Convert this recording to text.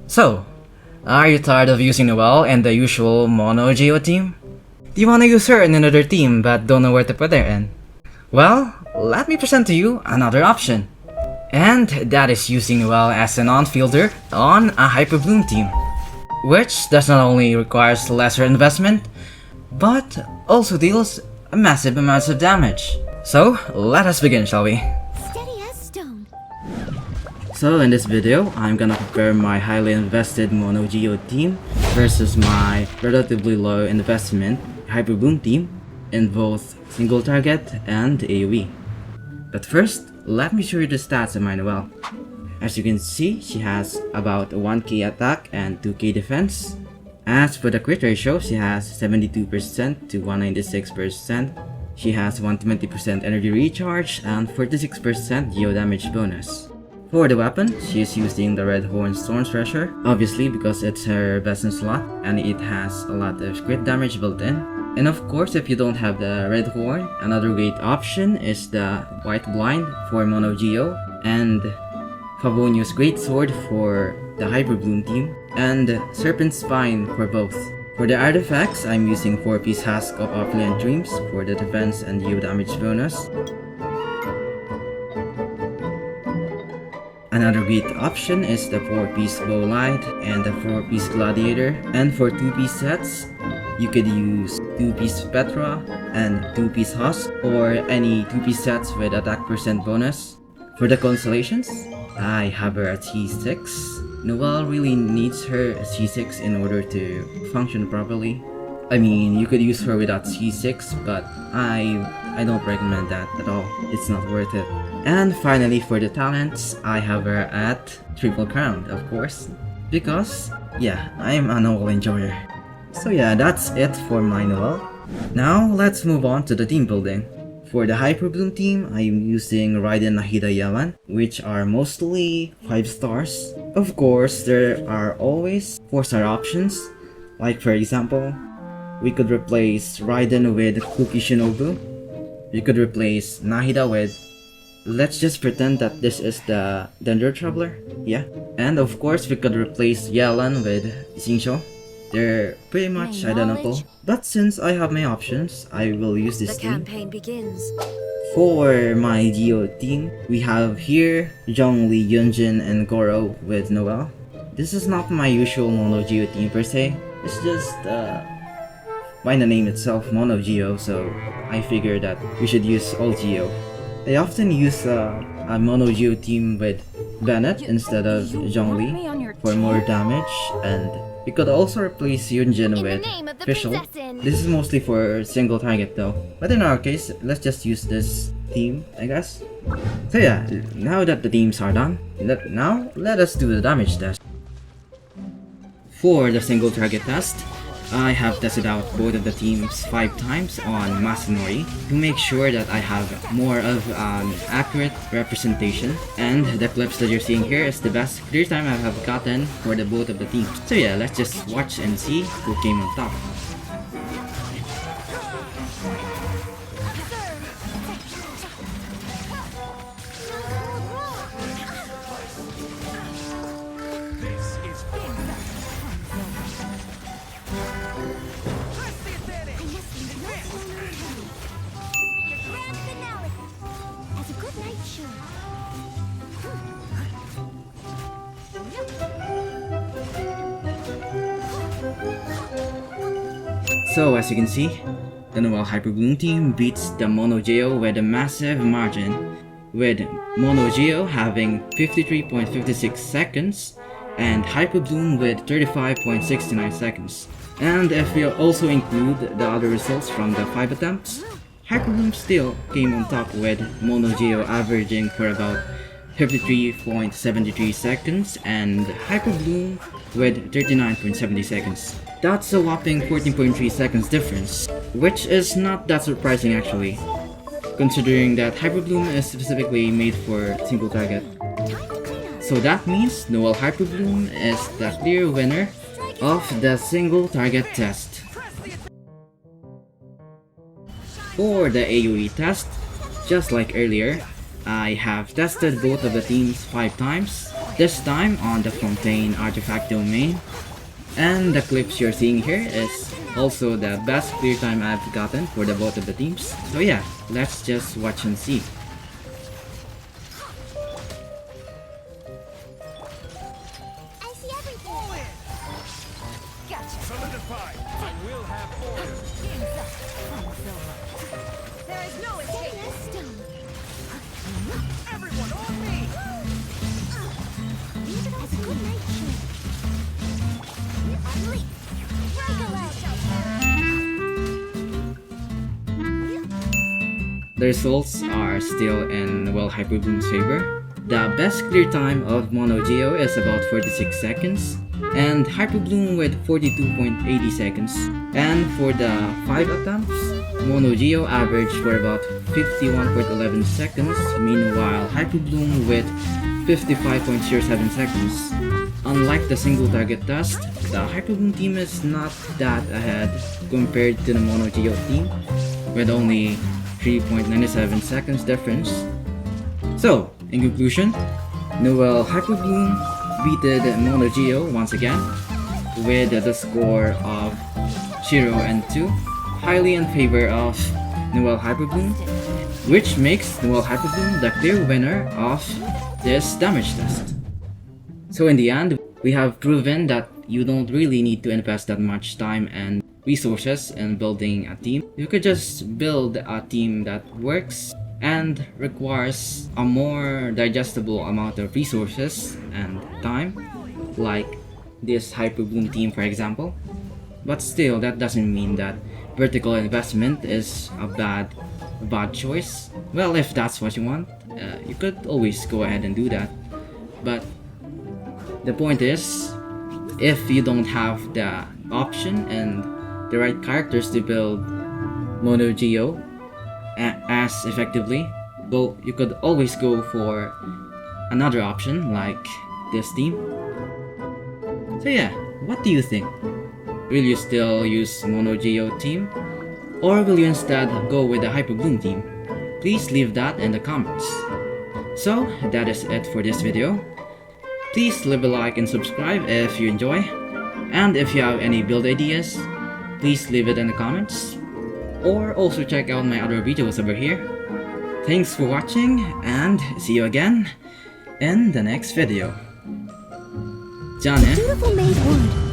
So, are you tired of using Noelle and the usual Mono Geo team? Do you want to use her in another team but don't know where to put her in? Well, let me present to you another option. And that is using Noelle as an on-fielder on a Hyperbloom team. Which does not only requires lesser investment, but also deals a massive amounts of damage. So, let us begin, shall we? Steady as stone. So in this video, I'm gonna compare my highly invested Mono Geo team versus my relatively low investment Hyperbloom team in both single target and AoE. But first, let me show you the stats of my Noelle. As you can see, she has about 1k attack and 2k defense. As for the crit ratio, she has 72% to 196%. She has 120% energy recharge and 46% geo damage bonus. For the weapon, she is using the Red Horn Storm Thresher, obviously because it's her best in slot and it has a lot of crit damage built in. And of course, if you don't have the Red Horn, another great option is the White Blind for Mono Geo and Favonius Greatsword for the Hyperbloom team, and Serpent Spine for both. For the artifacts, I'm using 4-piece Husk of Opulent Dreams for the defense and geo damage bonus. Another great option is the 4-piece Bowlight and the 4-piece Gladiator, and for 2-piece sets, you could use 2-piece Petra and 2-piece Husk or any 2-piece sets with attack percent bonus. For the constellations, I have her at C6. Noelle really needs her C6 in order to function properly. I mean, you could use her without C6, but I don't recommend that at all. It's not worth it. And finally, for the talents, I have her at Triple Crown, of course. Because, yeah, I'm a Noelle enjoyer. So yeah, that's it for my Noelle. Now, let's move on to the team building. For the Hyperbloom team, I am using Raiden, Nahida, Yelan, which are mostly 5 stars. Of course, there are always 4-star options. Like for example, we could replace Raiden with Kuki Shinobu. We could replace Nahida with... Let's just pretend that this is the Dendro Traveler. Yeah. And of course, we could replace Yelan with Xingqiu. They're pretty much identical, but since I have my options, I will use this team. The campaign begins. For my Geo team, we have here Zhongli, YunJin, and Gorou with Noelle. This is not my usual Mono Geo team per se. It's just by the name itself, Mono Geo, so I figured that we should use all Geo. I often use a Mono Geo team with Bennett instead of Zhongli for more damage, and you could also replace YunJin with Fischl. This is mostly for single target though, but in our case, let's just use this team, I guess. So yeah, now that the teams are done, now let us do the damage test. For the single target test, I have tested out both of the teams 5 times on Masanori to make sure that I have more of an accurate representation, and the clips that you're seeing here is the best clear time I have gotten for the both of the teams. So yeah, let's just watch and see who came on top. So as you can see, the Noelle Hyperbloom team beats the Mono Geo with a massive margin, with Mono Geo having 53.56 seconds and Hyperbloom with 35.69 seconds. And if we also include the other results from the 5 attempts, Hyperbloom still came on top with Mono Geo averaging for about 53.73 seconds and Hyperbloom with 39.70 seconds. That's a whopping 14.3 seconds difference, which is not that surprising actually, considering that Hyperbloom is specifically made for single target. So that means Noelle Hyperbloom is the clear winner of the single target test. For the AoE test, just like earlier, I have tested both of the teams 5 times, this time on the Fontaine artifact domain, and the clips you're seeing here is also the best clear time I've gotten for the both of the teams. So yeah, let's just watch and see. I see everything. Gotcha. Solidified. I will have order. There is no escape. AoE Stone. Everyone on me. As a good night shirt. Unleash. The results are still in Noelle Hyperbloom's favor. The best clear time of Mono Geo is about 46 seconds, and Hyperbloom with 42.80 seconds. And for the 5 attempts, Mono Geo averaged for about 51.11 seconds, meanwhile Hyperbloom with 55.07 seconds. Unlike the single target test, the Hyperbloom team is not that ahead compared to the Mono Geo team, with only 3.97 seconds difference. So, in conclusion, Noelle Hyperbloom beated Mono Geo once again, with the score of 0 and 2, highly in favor of Noelle Hyperbloom, which makes Noelle Hyperbloom the clear winner of this damage test. So in the end, we have proven that you don't really need to invest that much time and resources in building a team. You could just build a team that works and requires a more digestible amount of resources and time, like this Hyperbloom team for example. But still, that doesn't mean that vertical investment is a bad choice. Well, if that's what you want, you could always go ahead and do that. But the point is, if you don't have the option and the right characters to build Mono Geo as effectively, well, you could always go for another option like this team. So yeah, what do you think? Will you still use Mono Geo team? Or will you instead go with the Hyperbloom team? Please leave that in the comments. So that is it for this video. Please leave a like and subscribe if you enjoy. And if you have any build ideas, please leave it in the comments. Or also check out my other videos over here. Thanks for watching and see you again in the next video. John, Beautiful made wood.